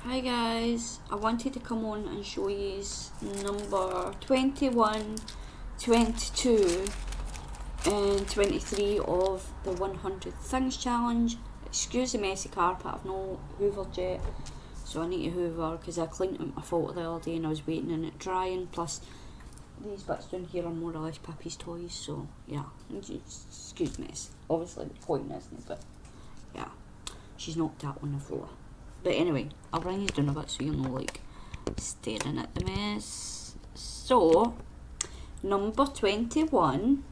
Hi guys, I wanted to come on and show you number 21, 22 and 23 of the 100 Things Challenge. Excuse the messy carpet, I've no hoovered yet, so I need to hoover because I cleaned up my photo the other day and I was waiting on it drying, plus these bits down here are more or less Pippi's toys, so yeah, excuse me, obviously the point isn't it, but yeah, she's knocked that on the floor. But anyway, I'll bring you down a bit so you're not like staring at the mess. So, number 21,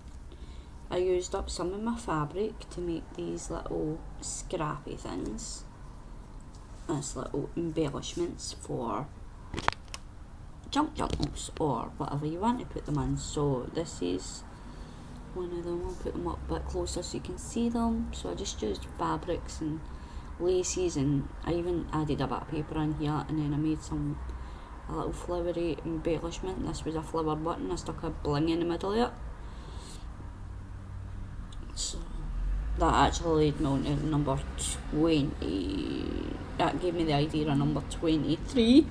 I used up some of my fabric to make these little scrappy things. As little embellishments for junk journals or whatever you want to put them in. So this is one of them. I'll put them up a bit closer so you can see them. So I just used fabrics and laces, and I even added a bit of paper in here, and then I made a little flowery embellishment. This was a flower button. I stuck a bling in the middle of it, so that actually led me on to number 20. That gave me the idea of number 23.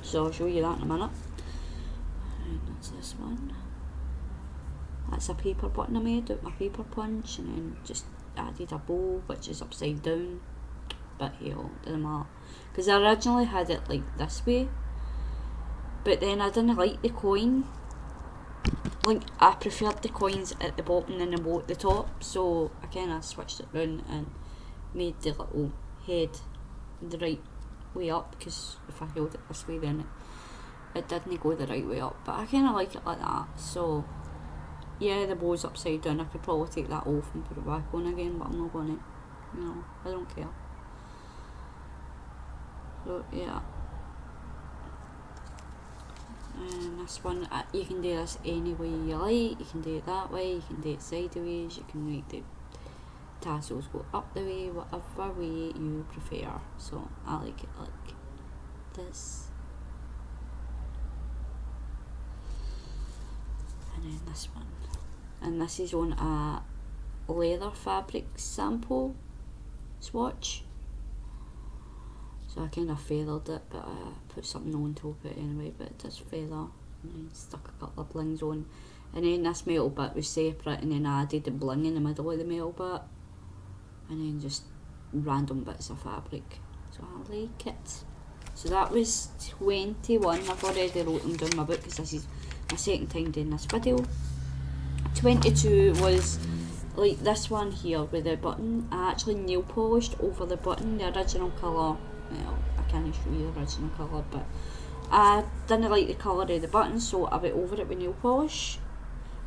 So I'll show you that in a minute. And that's this one. That's a paper button I made with my paper punch, and then just added a bow which is upside down, but hell, doesn't matter, because I originally had it like this way, but then I didn't like the coin. Like, I preferred the coins at the bottom than the bow at the top, so I kind of switched it round and made the little head the right way up, because if I held it this way then it didn't go the right way up, but I kind of like it like that. So yeah, the bow's upside down. I could probably take that off and put it back on again, but I'm not going to. No, I don't care. So yeah. And this one, you can do this any way you like. You can do it that way, you can do it sideways, you can make the tassels go up the way, whatever way you prefer. So I like it like this. And then this one. And this is on a leather fabric sample swatch. So I kind of feathered it, but I put something on top of it anyway, but it does feather. And then stuck a couple of blings on. And then this metal bit was separate, and then I added the bling in the middle of the metal bit. And then just random bits of fabric. So I like it. So that was 21. I've already wrote them down in my book because this is my second time doing this video. 22 was like this one here with the button. I actually nail polished over the button, the original colour. Well, I can't show you the original colour, but I didn't like the colour of the button, so I went over it with nail polish.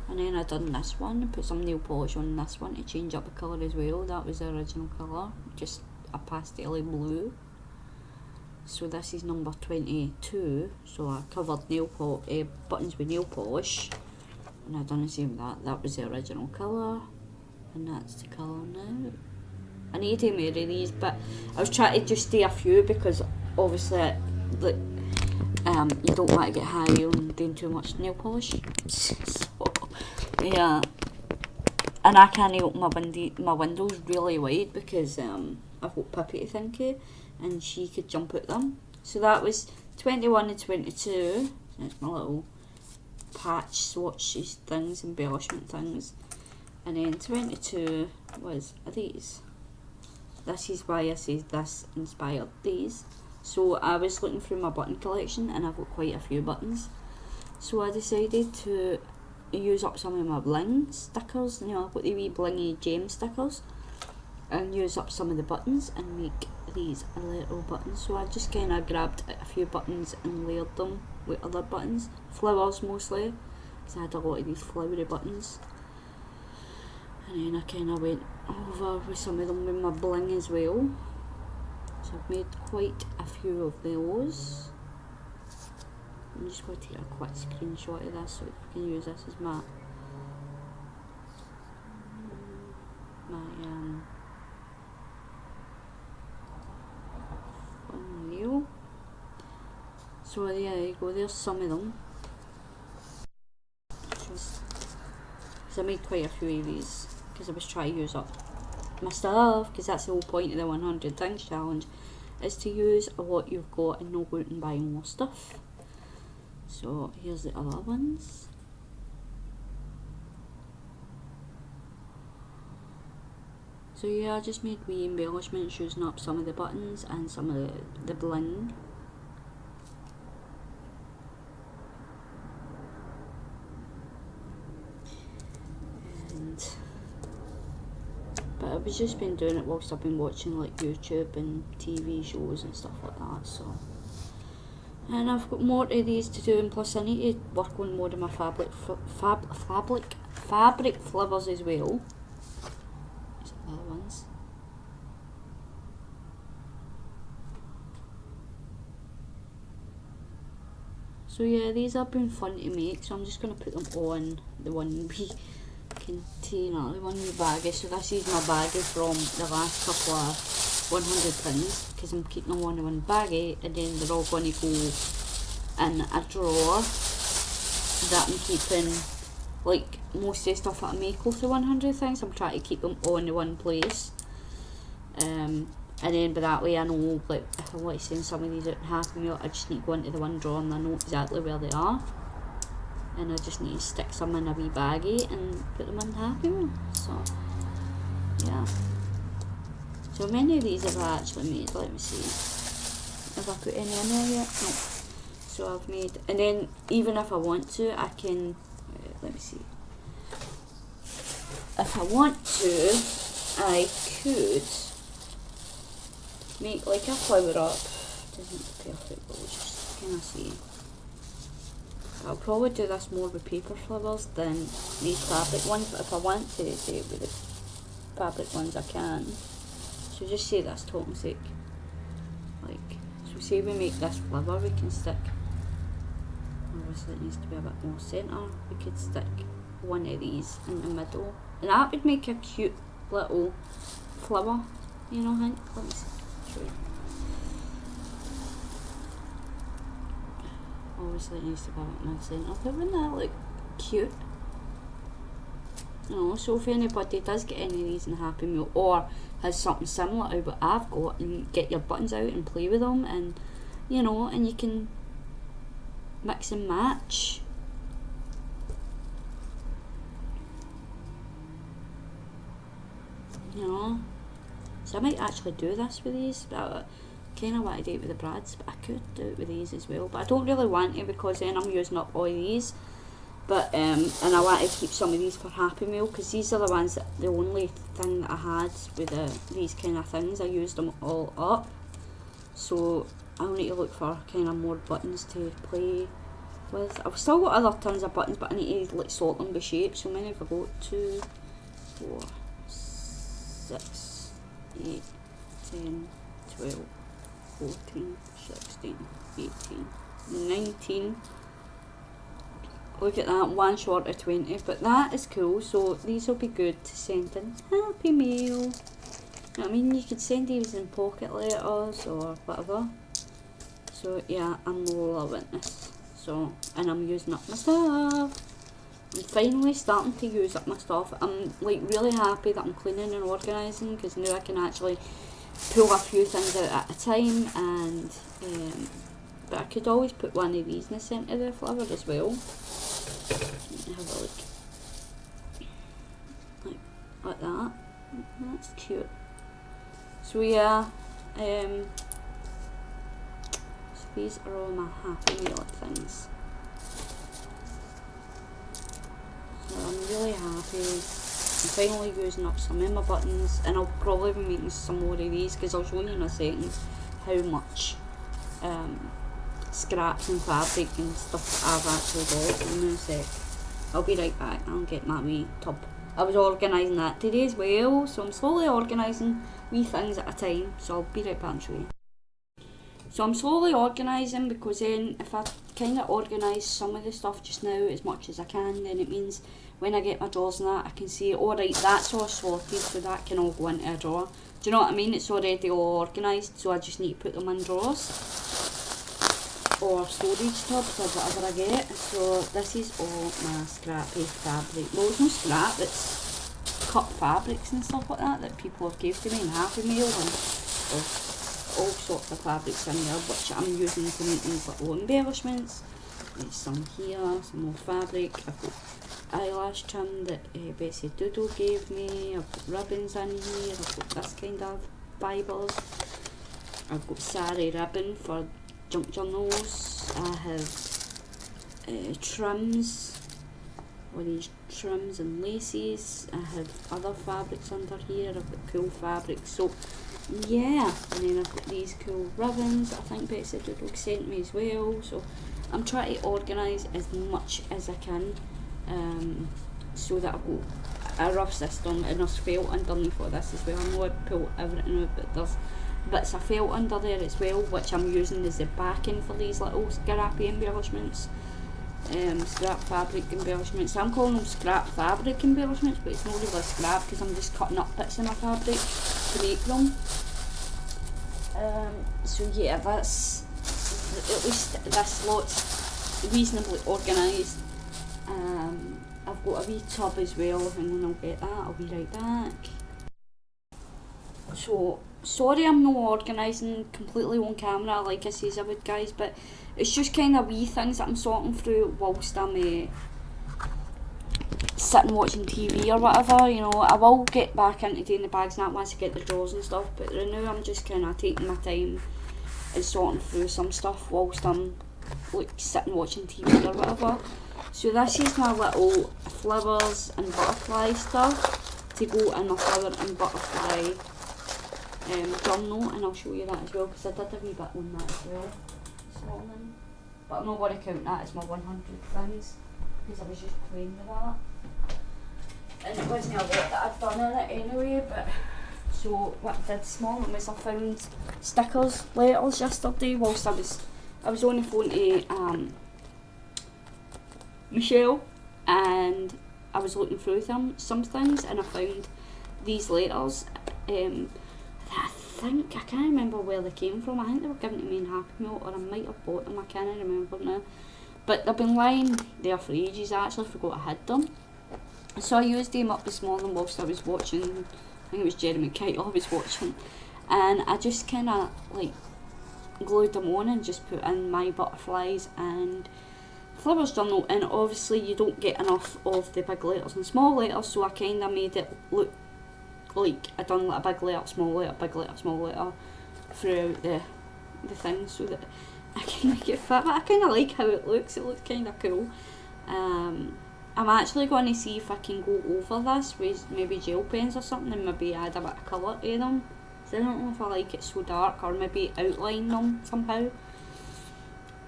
And then I done this one and put some nail polish on this one to change up the colour as well. That was the original colour, just a pastel blue. So this is number 22. So I covered buttons with nail polish, and I done the same with that. That was the original colour, and that's the colour now. I need to marry these, but I was trying to just do a few because obviously, like, you don't want to get high on doing too much nail polish. So yeah, and I can't open my windows really wide because I've got Pippi to think of, and she could jump at them. So that was 21 and 22. That's my little patch swatches things, embellishment things. And then 22 was these. This is why I say this inspired these. So I was looking through my button collection, and I've got quite a few buttons. So I decided to use up some of my bling stickers. You know, I've got the wee blingy gem stickers, and use up some of the buttons and make these little buttons. So I just kind of grabbed a few buttons and layered them with other buttons, flowers mostly, because I had a lot of these flowery buttons. And then I kind of went over with some of them with my bling as well. So I've made quite a few of those. I'm just going to take a quick screenshot of this so I can use this as my thumbnail. So yeah, there you go, there's some of them. So I made quite a few of these because I was trying to use up my stuff, because that's the whole point of the 100 Things Challenge, is to use what you've got and not go out and buy more stuff. So here's the other ones. So yeah, I just made wee embellishments using up some of the buttons and some of the bling. But I've just been doing it whilst I've been watching like YouTube and TV shows and stuff like that, so. And I've got more of these to do, and plus I need to work on more of my fabric flivers as well. These are the other ones. So yeah, these have been fun to make, so I'm just going to put them on the one wee container, the one wee baggie. So this is my baggie from the last couple of 100 pins, because I'm keeping them on in one baggie, and then they're all going to go in a drawer that I'm keeping, like most of the stuff that I make off the 100 things, I'm trying to keep them all in one place. And then by that way I know, like, if I want to send some of these out in Happy Meal, I just need to go into the one drawer and I know exactly where they are. And I just need to stick some in a wee baggie and put them in Happy Meal. So, yeah. So many of these have I actually made, let me see. Have I put any in there yet? No. So I've made, and then even if I want to, I can, let me see. If I want to, I could make like a flower up. Doesn't look perfect, but we'll just kind of see. I'll probably do this more with paper flowers than these fabric ones, but if I want to do it with the fabric ones, I can. So just say that's talking sake. Like, so say we make this flower, we can stick, obviously it needs to be a bit more centre, we could stick one of these in the middle, and that would make a cute little flower, you know, Hank? Let me see. Obviously it needs to be in the centre, but wouldn't that look cute? You know, so if anybody does get any of these in Happy Meal or has something similar to what I've got, and get your buttons out and play with them, and you know, and you can mix and match. You know, so I might actually do this with these, but I kind of want to do it with the brads, but I could do it with these as well, but I don't really want to, because then I'm using up all these. But and I want to keep some of these for Happy Meal, because these are the ones that, the only thing that I had with these kind of things, I used them all up. So I'll need to look for kind of more buttons to play with. I've still got other tons of buttons, but I need to like sort them by shape. So many have I got? 2, 4, 6, 8, 10, 12, 14, 16, 18, 19. Look at that, one short of 20, but that is cool. So these will be good to send in Happy Meal. You know what I mean? You could send these in pocket letters or whatever. So yeah, I'm loving this. So, and I'm using up my stuff. I'm finally starting to use up my stuff. I'm like really happy that I'm cleaning and organising, because now I can actually pull a few things out at a time. And but I could always put one of these in the centre of the flower as well. Have a look, like that. That's cute. So yeah, so these are all my Happy Meal things. So I'm really happy. I'm finally using up some of my buttons, and I'll probably be making some more of these, because I'll show you in a second how much scraps and fabric and stuff that I've actually got. In a sec. I'll be right back. I'll get my wee tub. I was organising that today as well, so I'm slowly organising wee things at a time. So I'll be right back and show you. So I'm slowly organising, because then if I kind of organise some of the stuff just now as much as I can, then it means when I get my drawers and that, I can see, alright, that's all sorted, so that can all go into a drawer. Do you know what I mean? It's already all organised, so I just need to put them in drawers or storage tubs or whatever I get. So this is all my scrappy fabric. Well, it's no scrap, it's cut fabrics and stuff like that people have gave to me in Happy Meal, and all sorts of fabrics in there which I'm using to make these little embellishments. There's some here, some more fabric. I've got eyelash trim that Betsy Doodle gave me. I've got ribbons in here. I've got this kind of fibres. I've got sari ribbon for junk journals. I have trims, all these trims and laces. I have other fabrics under here. I've got cool fabrics. So yeah, and then I've got these cool ribbons I think Betsy Doodle sent me as well. So I'm trying to organise as much as I can, so that I've got a rough system, and there's felt underneath all this as well. I know I pull everything out, but there's bits of felt under there as well, which I'm using as the backing for these little scrappy embellishments, scrap fabric embellishments. I'm calling them scrap fabric embellishments, but it's not really scrap because I'm just cutting up bits of my fabric to make them. So yeah, that's, at least this lot's reasonably organised. I've got a wee tub as well, and when I'll get that, I'll be right back. So, sorry I'm not organising completely on camera like I says I would, guys, but it's just kind of wee things that I'm sorting through whilst I'm sitting watching TV or whatever. You know, I will get back into doing the bags and that once I get the drawers and stuff, but right now I'm just kind of taking my time and sorting through some stuff whilst I'm like sitting watching TV or whatever. So this is my little flowers and butterfly stuff to go in my flower and butterfly journal, and I'll show you that as well because I did a wee bit on that as well this morning. But I'm not going to count that as my 100 things because I was just playing with that. And it wasn't a lot that I've done in it anyway, but so what I did this morning was I found stickers, letters yesterday whilst I was on the phone to Michelle, and I was looking through some things, and I found these letters. I think, I can't remember where they came from. I think they were given to me in Happy Meal, or I might have bought them, I can't remember now. But they've been lying there for ages. I actually forgot I had them. So I used them up this morning whilst I was watching, I think it was Jeremy Kyle I was watching, and I just kind of like glued them on and just put in my butterflies and flowers journal. And obviously you don't get enough of the big letters and small letters, so I kind of made it look like I done like a big letter, small letter, big letter, small letter throughout the thing, so that I kind of get fit. But I kind of like how it looks kind of cool. I'm actually going to see if I can go over this with maybe gel pens or something and maybe add a bit of colour to them. So I don't know if I like it so dark, or maybe outline them somehow.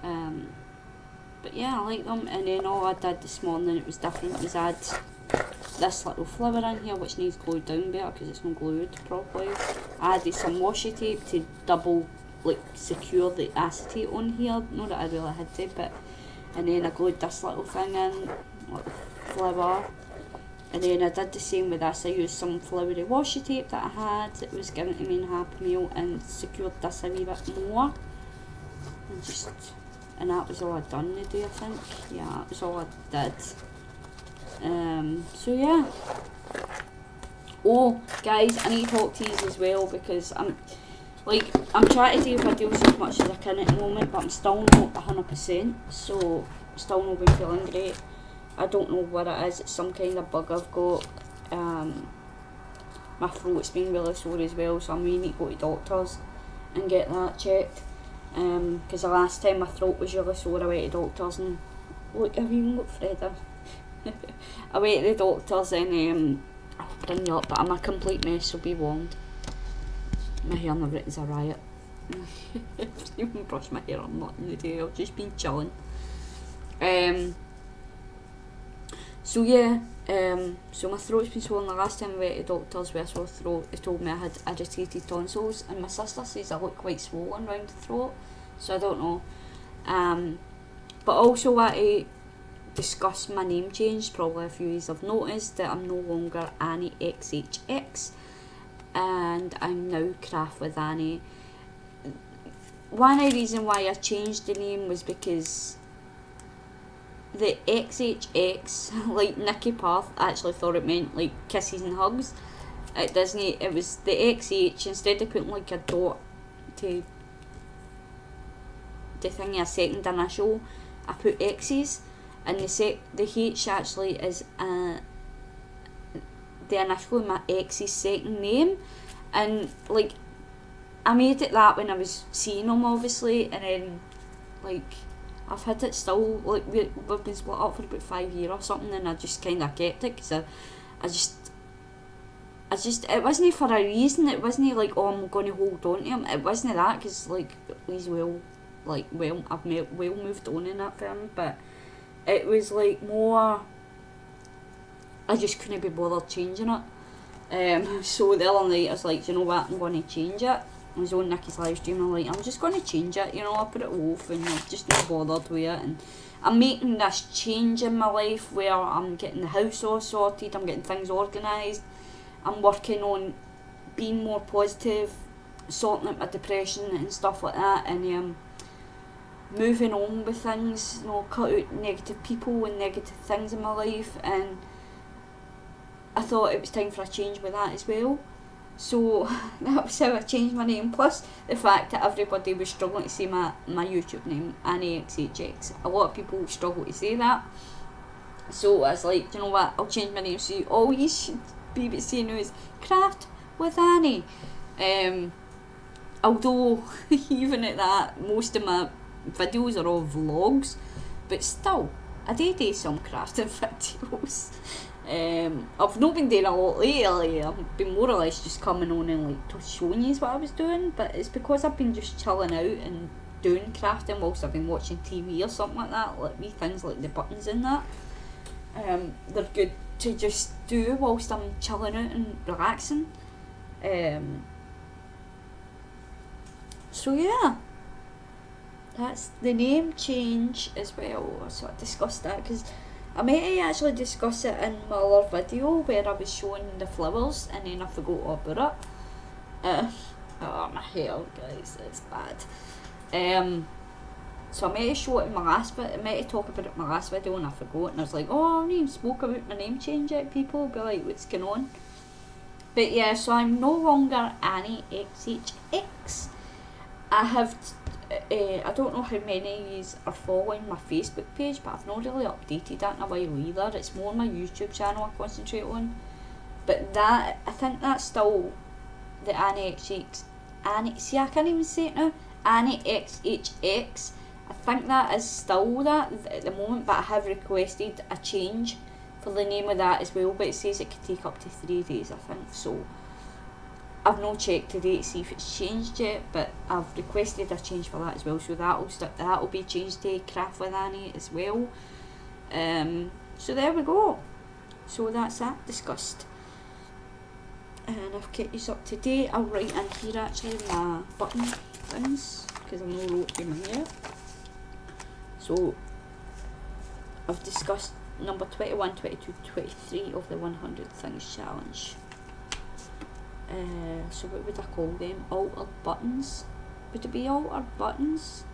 But yeah, I like them. And then all I did this morning, it was different, was add this little flower in here which needs glued down better because it's not glued properly. I added some washi tape to double like secure the acetate on here, not that I really had to, but and then I glued this little thing in, little flower, and then I did the same with this. I used some flowery washi tape that I had that was given to me in Happy Meal and secured this a wee bit more, and that was all I'd done today, I think. Yeah, that was all I did. So yeah. Oh guys, I need to talk to you as well because I'm trying to do videos as much as I can at the moment, but I'm still not 100%, so still not been feeling great. I don't know what it is. It's some kind of bug I've got. My throat's been really sore as well, so I'm really need to go to doctors and get that checked. Because the last time my throat was really sore, I went to doctors and look, I've even got Freda. I went to the doctors and I'll bring you up, but I'm a complete mess, so be warned. My hair never is a riot. I didn't even brush my hair or nothing today, I've just been chilling. So yeah, so my throat's been swollen. The last time I went to doctors with a sore throat, they told me I had agitated tonsils, and my sister says I look quite swollen round the throat, so I don't know. But also want to discuss my name change. Probably a few of you have noticed that I'm no longer Annie XHX, and I'm now Craft with Annie. One of the reasons why I changed the name was because the XHX, like Nicky Parth actually thought it meant like kisses and hugs. At Disney, it was the XH, instead of putting like a dot to the thing a second initial, I put X's, and the H actually is the initial of my ex's second name, and like I made it that when I was seeing him, obviously, and then like I've had it still, like we've been split up for about 5 years or something, and I just kind of kept it because I just it wasn't for a reason. It wasn't like, oh, I'm going to hold on to him. It wasn't that, because like he's I've well moved on in that film, but it was like more, I just couldn't be bothered changing it. So the other night I was like, you know what, I'm going to change it. I was on Nicky's live stream, and I'm like, I'm just going to change it, you know, I put it off, and I'm just not bothered with it, and I'm making this change in my life where I'm getting the house all sorted, I'm getting things organised, I'm working on being more positive, sorting out my depression and stuff like that, and moving on with things, you know, cut out negative people and negative things in my life, and I thought it was time for a change with that as well. So that was how I changed my name, plus the fact that everybody was struggling to say my YouTube name, Annie XHX. A lot of people struggle to say that. So I was like, you know what, I'll change my name so all you should be saying now is Craft with Annie. Although, even at that, most of my videos are all vlogs, but still, I do some crafting videos. I've not been doing a lot lately. I've been more or less just coming on and like showing you what I was doing, but it's because I've been just chilling out and doing crafting whilst I've been watching TV or something like that, like wee things like the buttons in that. They're good to just do whilst I'm chilling out and relaxing. So yeah, that's the name change as well. So I discussed that because I might actually discuss it in my other video where I was showing the flowers and then I forgot all about it. Oh, my hair, guys, it's bad. So I might show it in my last video, I might talk about it in my last video and I forgot, and I was like, oh, I haven't even spoke about my name change yet, people will be like, what's going on? But yeah, so I'm no longer Annie XHX. I have I don't know how many of you are following my Facebook page, but I've not really updated that in a while either. It's more my YouTube channel I concentrate on. But that, I think that's still the Annie XHX. See, I can't even say it now. Annie XHX. I think that is still that at the moment, but I have requested a change for the name of that as well. But it says it could take up to 3 days, I think. So I've not checked today to see if it's changed yet, but I've requested a change for that as well, so that'll be changed to Craft with Annie as well. So there we go. So that's that discussed. And I've kept you up to date. I'll write in here actually my button things, because I've not wrote them in here. So I've discussed number 21, 22, 23 of the 100 Things Challenge. So what would I call them? Altered buttons? Would it be altered buttons?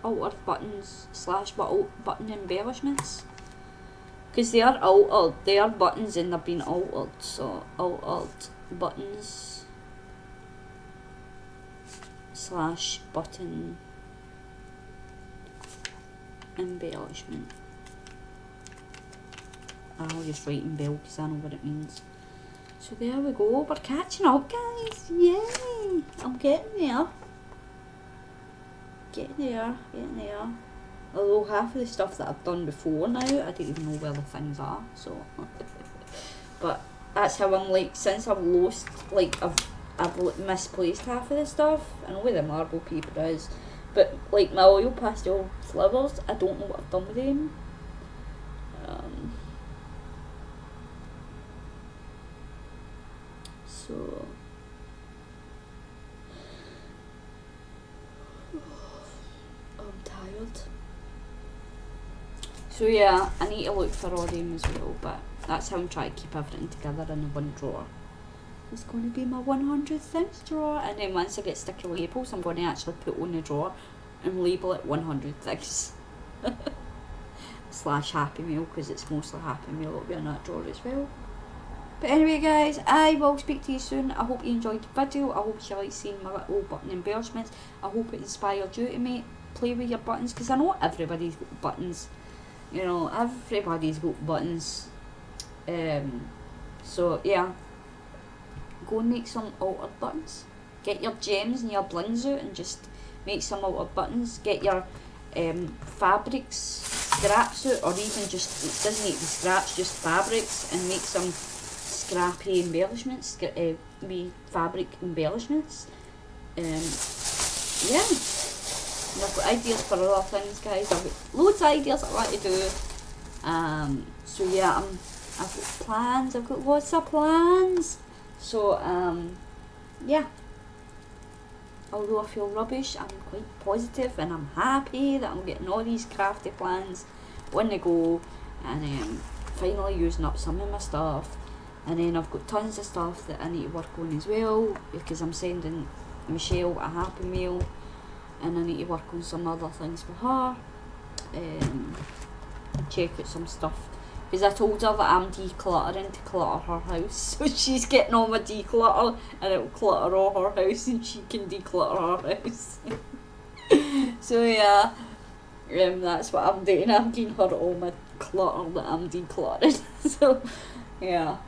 Altered buttons / button embellishments? Because they are altered, they are buttons and they've been altered, so altered buttons / button embellishment. I'll just write in bell because I know what it means. So there we go, we're catching up, guys, yay! I'm getting there. Getting there. Although half of the stuff that I've done before now, I don't even know where the things are, so. But that's how I'm like, since I've lost, like, I've misplaced half of the stuff. I know where the marble paper is, but like my oil pastel flowers, I don't know what I've done with them. So I'm tired. So yeah, I need to look for all them as well, but that's how I'm trying to keep everything together in one drawer. It's going to be my 100 things drawer, and then once I get sticky labels, I'm going to actually put on the drawer and label it 100 things. / Happy Meal, because it's mostly Happy Meal that'll be in that drawer as well. But anyway guys, I will speak to you soon. I hope you enjoyed the video. I hope you like seeing my little button embellishments. I hope it inspired you to make play with your buttons, because I know everybody's got buttons. You know, everybody's got buttons. So yeah, go and make some altered buttons. Get your gems and your blings out and just make some altered buttons. Get your fabrics, scraps out, or even just, it doesn't need to be scraps, just fabrics, and make some scrappy embellishments, wee fabric embellishments. Yeah, and I've got ideas for other things, guys. I've got loads of ideas I want to do. So yeah, I've got plans. I've got lots of plans. So yeah. Although I feel rubbish, I'm quite positive and I'm happy that I'm getting all these crafty plans on the go, and finally using up some of my stuff. And then I've got tons of stuff that I need to work on as well, because I'm sending Michelle a Happy Meal, and I need to work on some other things for her. Check out some stuff, because I told her that I'm decluttering to clutter her house, so she's getting all my declutter and it'll clutter all her house and she can declutter her house. So yeah, that's what I'm doing. I'm giving her all my clutter that I'm decluttering. So yeah.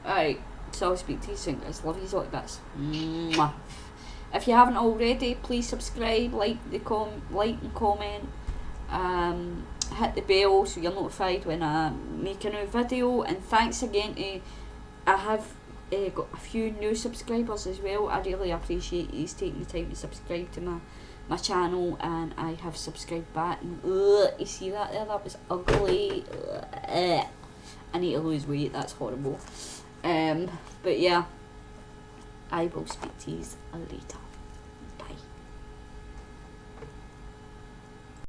Alright, so I'll speak to you soon, guys. Love you all bits. Mwah. If you haven't already, please subscribe, like and comment, hit the bell so you're notified when I make a new video. And thanks again to, I have got a few new subscribers as well. I really appreciate you taking the time to subscribe to my channel, and I have subscribed back, and you see that there, that was ugly. I need to lose weight, that's horrible. But yeah, I will speak to you later.